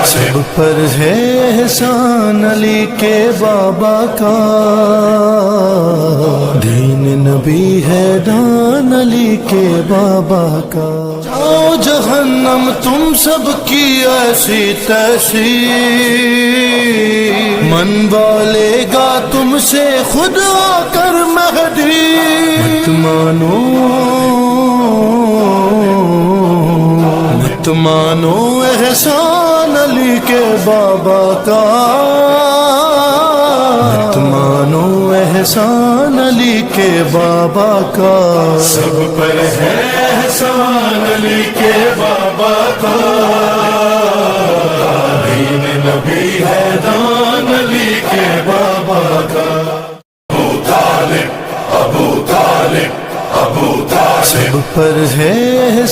سب پر ہے احسان علی کے بابا کا، دین نبی ہے دان علی کے بابا کا۔ جاؤ جہنم تم سب کی ایسی تیسی، منوا لے گا تم سے خود آ کر مہدی۔ مت مانو مت مانو احسان علی کے بابا کا، مت مانو احسان علی کے بابا کا۔ سب پر ہے احسان علی کے بابا کا، دین نبی ہے دان علی کے بابا کا۔ ابو طالب ابو طالب ابو طالب، سب پر ہے